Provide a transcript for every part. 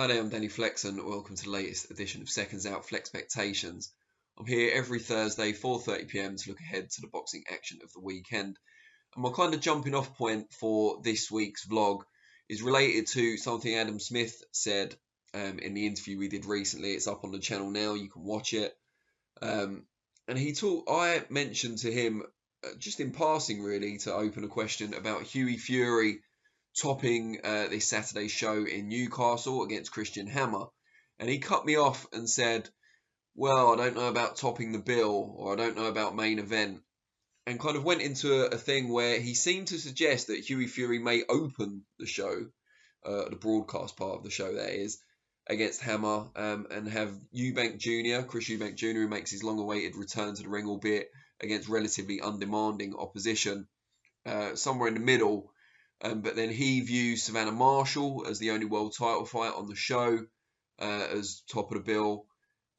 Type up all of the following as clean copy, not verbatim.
Hi there, I'm Danny Flexen. Welcome to the latest edition of SecondsOut FLEXpectations. I'm here every Thursday, 4:30 p.m. to look ahead to the boxing action of the weekend. And my kind of jumping off point for this week's vlog is related to something Adam Smith said in the interview we did recently. It's up on the channel now, you can watch it. And I mentioned to him, just in passing really, to open a question about Hughie Fury topping this Saturday's show in Newcastle against Christian Hammer, and he cut me off and said, well, I don't know about topping the bill, or I don't know about main event, and kind of went into a thing where he seemed to suggest that Hughie Fury may open the show, the broadcast part of the show that is, against Hammer, and have Eubank Jr, Chris Eubank Jr, who makes his long-awaited return to the ring, albeit against relatively undemanding opposition, somewhere in the middle. But then he views Savannah Marshall as the only world title fight on the show as top of the bill.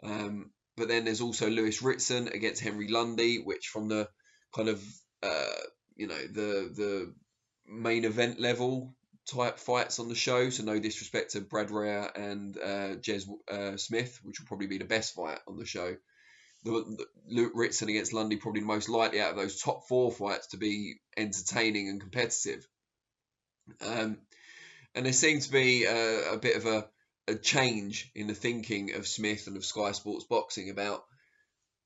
But then there's also Lewis Ritson against Henry Lundy, which from the kind of, the main event level type fights on the show. So no disrespect to Brad Rhea and Jez Smith, which will probably be the best fight on the show. Ritson against Lundy, probably the most likely out of those top four fights to be entertaining and competitive. And there seemed to be a bit of a change in the thinking of Smith and of Sky Sports Boxing about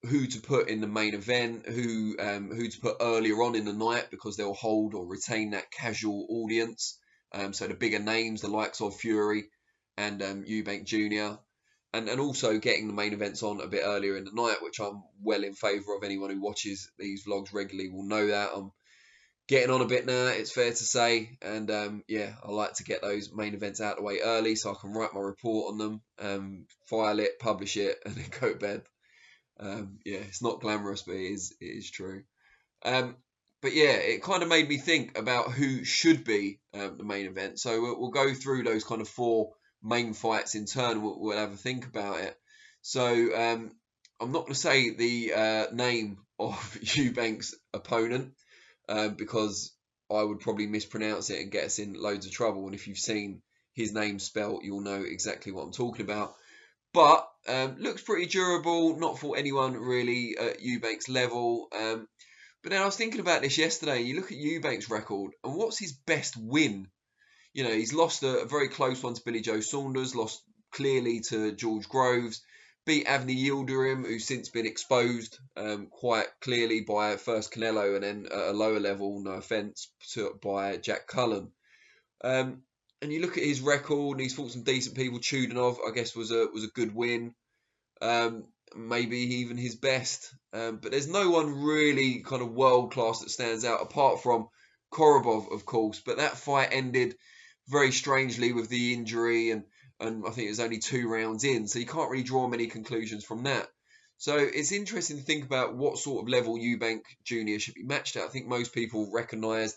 who to put in the main event, who to put earlier on in the night, because they'll hold or retain that casual audience. So the bigger names, the likes of Fury and Eubank Jr. And also getting the main events on a bit earlier in the night, which I'm well in favour of. Anyone who watches these vlogs regularly will know that. I'm getting on a bit now, it's fair to say, and I like to get those main events out of the way early so I can write my report on them, file it, publish it, and then go to bed. It's not glamorous, but it is true. But yeah, it kind of made me think about who should be the main event. So we'll go through those kind of four main fights in turn. We'll have a think about it. So I'm not going to say the name of Eubank's opponent, because I would probably mispronounce it and get us in loads of trouble. And if you've seen his name spelt, you'll know exactly what I'm talking about. But looks pretty durable, not for anyone really at Eubank's level. But then I was thinking about this yesterday. You look at Eubank's record, and what's his best win? You know, he's lost a very close one to Billy Joe Saunders, lost clearly to George Groves, beat Avni Yildirim, who's since been exposed quite clearly by first Canelo and then at a lower level, no offence, by Jack Cullen. And you look at his record, and he's fought some decent people. Chudinov, I guess, was a good win. Maybe even his best. But there's no one really kind of world class that stands out apart from Korobov, of course. But that fight ended very strangely with the injury, and I think it was only 2 rounds in, so you can't really draw many conclusions from that. So it's interesting to think about what sort of level Eubank Jr. should be matched at. I think most people recognised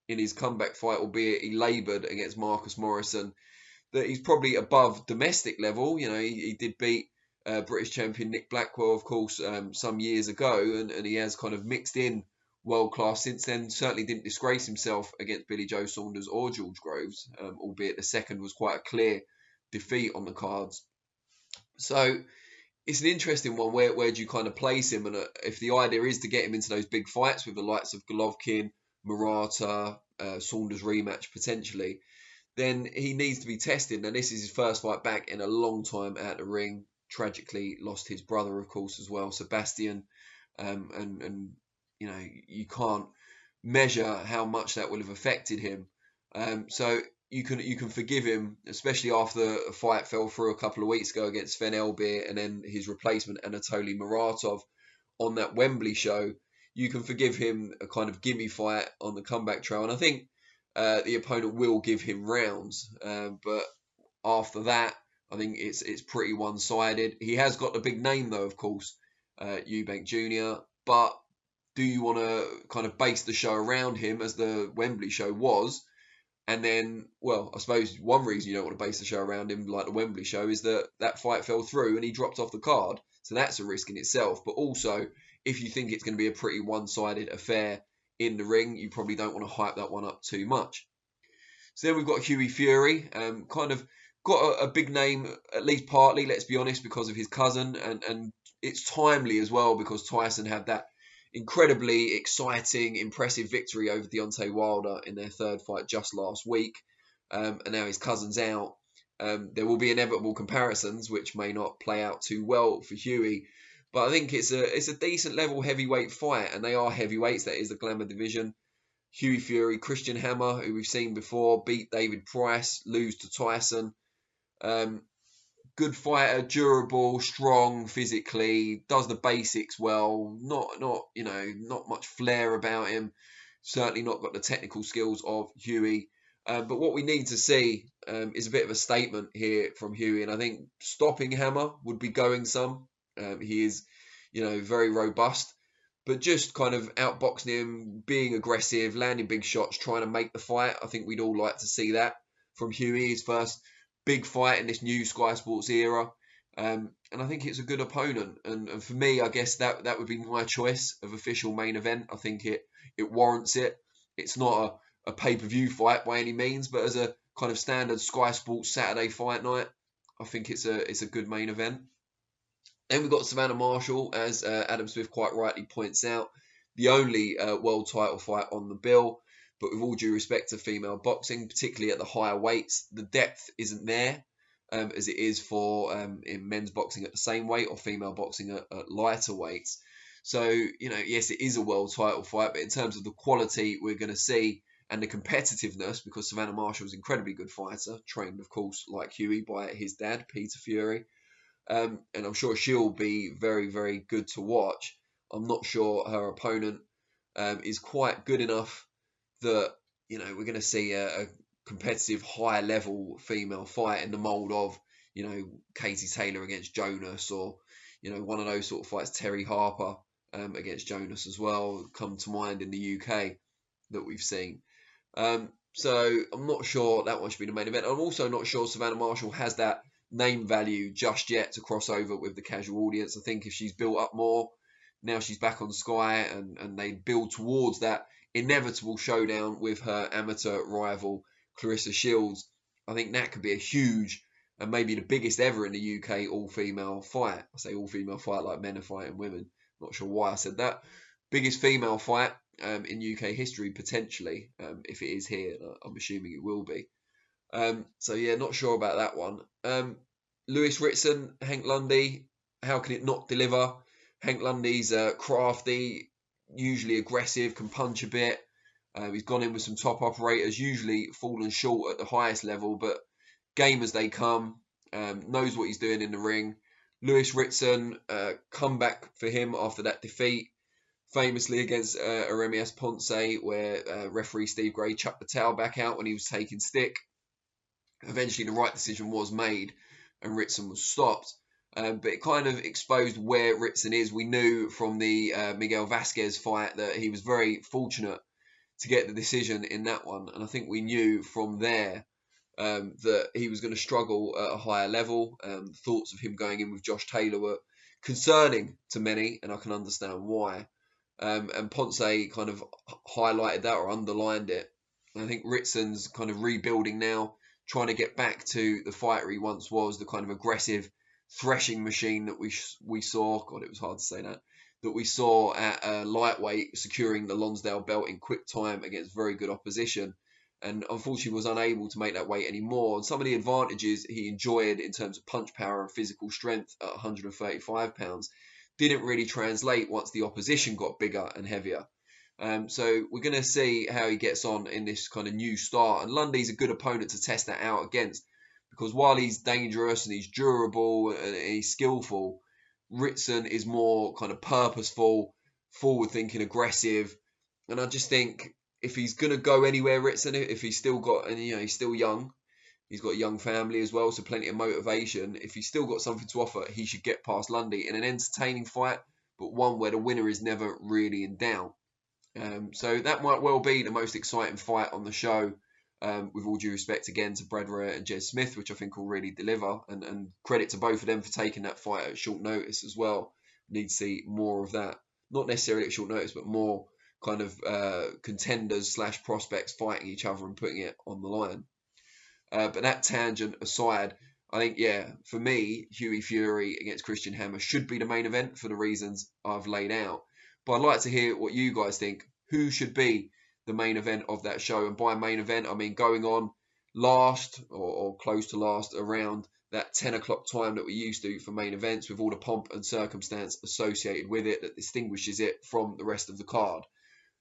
in his comeback fight, albeit he laboured against Marcus Morrison, that he's probably above domestic level. You know, he did beat British champion Nick Blackwell, of course, some years ago, and he has kind of mixed in world class since then. Certainly didn't disgrace himself against Billy Joe Saunders or George Groves, albeit the second was quite a clear defeat on the cards. So it's an interesting one. Where do you kind of place him? And if the idea is to get him into those big fights with the likes of Golovkin, Murata, Saunders rematch potentially, then he needs to be tested. Now this is his first fight back in a long time out the ring. Tragically lost his brother, of course, as well, Sebastian, and you know, you can't measure how much that will have affected him. So you can forgive him, especially after a fight fell through a couple of weeks ago against Sven Elbir and then his replacement Anatoly Muratov on that Wembley show. You can forgive him a kind of gimme fight on the comeback trail, and I think the opponent will give him rounds. But after that, I think it's pretty one-sided. He has got the big name though, of course, Eubank Jr. But do you want to kind of base the show around him as the Wembley show was? And then, well, I suppose one reason you don't want to base the show around him like the Wembley show is that fight fell through and he dropped off the card. So that's a risk in itself. But also, if you think it's going to be a pretty one-sided affair in the ring, you probably don't want to hype that one up too much. So then we've got Hughie Fury, kind of got a big name, at least partly, let's be honest, because of his cousin, and it's timely as well because Tyson had that incredibly exciting, impressive victory over Deontay Wilder in their third fight just last week, and now his cousin's out. There will be inevitable comparisons, which may not play out too well for Hughie, but I think it's a decent level heavyweight fight, and they are heavyweights. That is the Glamour division. Hughie Fury, Christian Hammer, who we've seen before, beat David Price, lose to Tyson. Good fighter, durable, strong physically, does the basics well. Not much flair about him. Certainly not got the technical skills of Hughie. But what we need to see is a bit of a statement here from Hughie, and I think stopping Hammer would be going some. He is, very robust, but just kind of outboxing him, being aggressive, landing big shots, trying to make the fight. I think we'd all like to see that from Hughie, his first big fight in this new Sky Sports era. And I think it's a good opponent. And for me, I guess that would be my choice of official main event. I think it warrants it. It's not a pay-per-view fight by any means, but as a kind of standard Sky Sports Saturday fight night, I think it's a good main event. Then we've got Savannah Marshall, as Adam Smith quite rightly points out, the only world title fight on the bill. But with all due respect to female boxing, particularly at the higher weights, the depth isn't there as it is for in men's boxing at the same weight or female boxing at lighter weights. So, yes, it is a world title fight, but in terms of the quality we're going to see and the competitiveness, because Savannah Marshall is an incredibly good fighter, trained, of course, like Hughie, by his dad, Peter Fury. And I'm sure she'll be very, very good to watch. I'm not sure her opponent is quite good enough that we're going to see a competitive high level female fight in the mold of Katie Taylor against Jonas, or one of those sort of fights, Terry Harper against Jonas as well, come to mind in the UK that we've seen. So I'm not sure that one should be the main event. I'm also not sure Savannah Marshall has that name value just yet to cross over with the casual audience. I think if she's built up more, now she's back on Sky, and they build towards that inevitable showdown with her amateur rival Clarissa Shields, I think that could be a huge and maybe the biggest ever in the UK all-female fight. I say all-female fight like men are fighting women. Not sure why I said that. Biggest female fight in UK history, potentially, if it is here. I'm assuming it will be. So yeah, not sure about that one. Lewis Ritson, Hank Lundy, how can it not deliver? Hank Lundy's crafty, usually aggressive, can punch a bit. He's gone in with some top operators, usually fallen short at the highest level, but game as they come, knows what he's doing in the ring. Lewis Ritson, comeback for him after that defeat, famously against Aremias Ponce, where referee Steve Gray chucked the towel back out when he was taking stick. Eventually, the right decision was made, and Ritson was stopped. But it kind of exposed where Ritson is. We knew from the Miguel Vasquez fight that he was very fortunate to get the decision in that one. And I think we knew from there that he was going to struggle at a higher level. Thoughts of him going in with Josh Taylor were concerning to many, and I can understand why. And Ponce kind of highlighted that or underlined it. And I think Ritson's kind of rebuilding now, trying to get back to the fighter he once was, the kind of aggressive threshing machine that we saw. God, it was hard to say that we saw at lightweight, securing the Lonsdale belt in quick time against very good opposition, and unfortunately was unable to make that weight anymore. And some of the advantages he enjoyed in terms of punch power and physical strength at 135 pounds didn't really translate once the opposition got bigger and heavier. So we're going to see how he gets on in this kind of new start. And Lundy's a good opponent to test that out against, because while he's dangerous and he's durable and he's skillful, Ritson is more kind of purposeful, forward-thinking, aggressive. And I just think if he's going to go anywhere, Ritson, if he's still got, and he's still young, he's got a young family as well, so plenty of motivation. If he's still got something to offer, he should get past Lundy in an entertaining fight, but one where the winner is never really in doubt. So that might well be the most exciting fight on the show, with all due respect again to Brad Rare and Jez Smith, which I think will really deliver, and credit to both of them for taking that fight at short notice as well. Need to see more of that, not necessarily at short notice, but more kind of contenders / prospects fighting each other and putting it on the line. But that tangent aside, I think, yeah, for me, Hughie Fury against Christian Hammer should be the main event for the reasons I've laid out. But I'd like to hear what you guys think. Who should be the main event of that show? And by main event, I mean going on last or close to last around that 10 o'clock time that we used to for main events, with all the pomp and circumstance associated with it that distinguishes it from the rest of the card.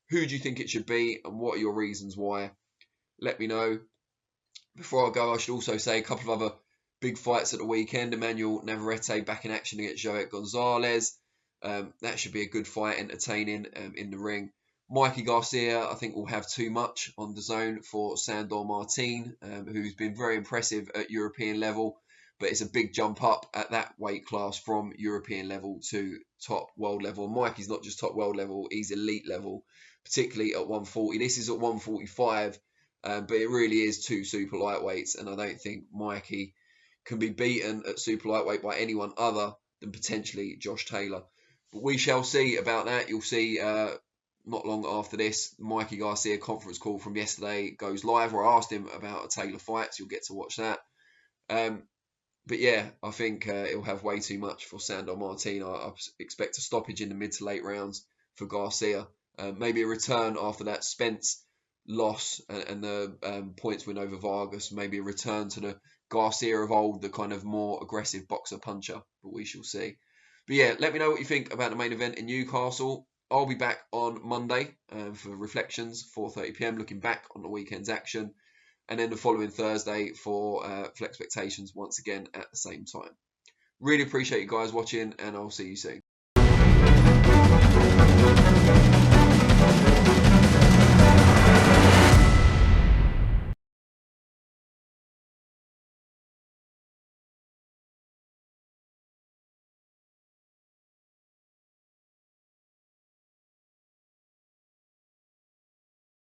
Who do you think it should be, and what are your reasons why? Let me know. Before I go, I should also say a couple of other big fights at the weekend. Emmanuel Navarrete back in action against Joet Gonzalez. That should be a good fight, entertaining in the ring. Mikey Garcia, I think, will have too much on the zone for Sandor Martin, who's been very impressive at European level, but it's a big jump up at that weight class from European level to top world level. And Mikey's not just top world level, he's elite level, particularly at 140. This is at 145, but it really is two super lightweights, and I don't think Mikey can be beaten at super lightweight by anyone other than potentially Josh Taylor. But we shall see about that. You'll see not long after this, Mikey Garcia conference call from yesterday goes live, where I asked him about a Taylor fight, so you'll get to watch that. But yeah, I think it'll have way too much for Sandor Martin. I expect a stoppage in the mid to late rounds for Garcia. Maybe a return after that Spence loss and the points win over Vargas. Maybe a return to the Garcia of old, the kind of more aggressive boxer puncher. But we shall see. But yeah, let me know what you think about the main event in Newcastle. I'll be back on Monday for reflections, 4:30 p.m, looking back on the weekend's action. And then the following Thursday for FLEXpectations once again at the same time. Really appreciate you guys watching, and I'll see you soon.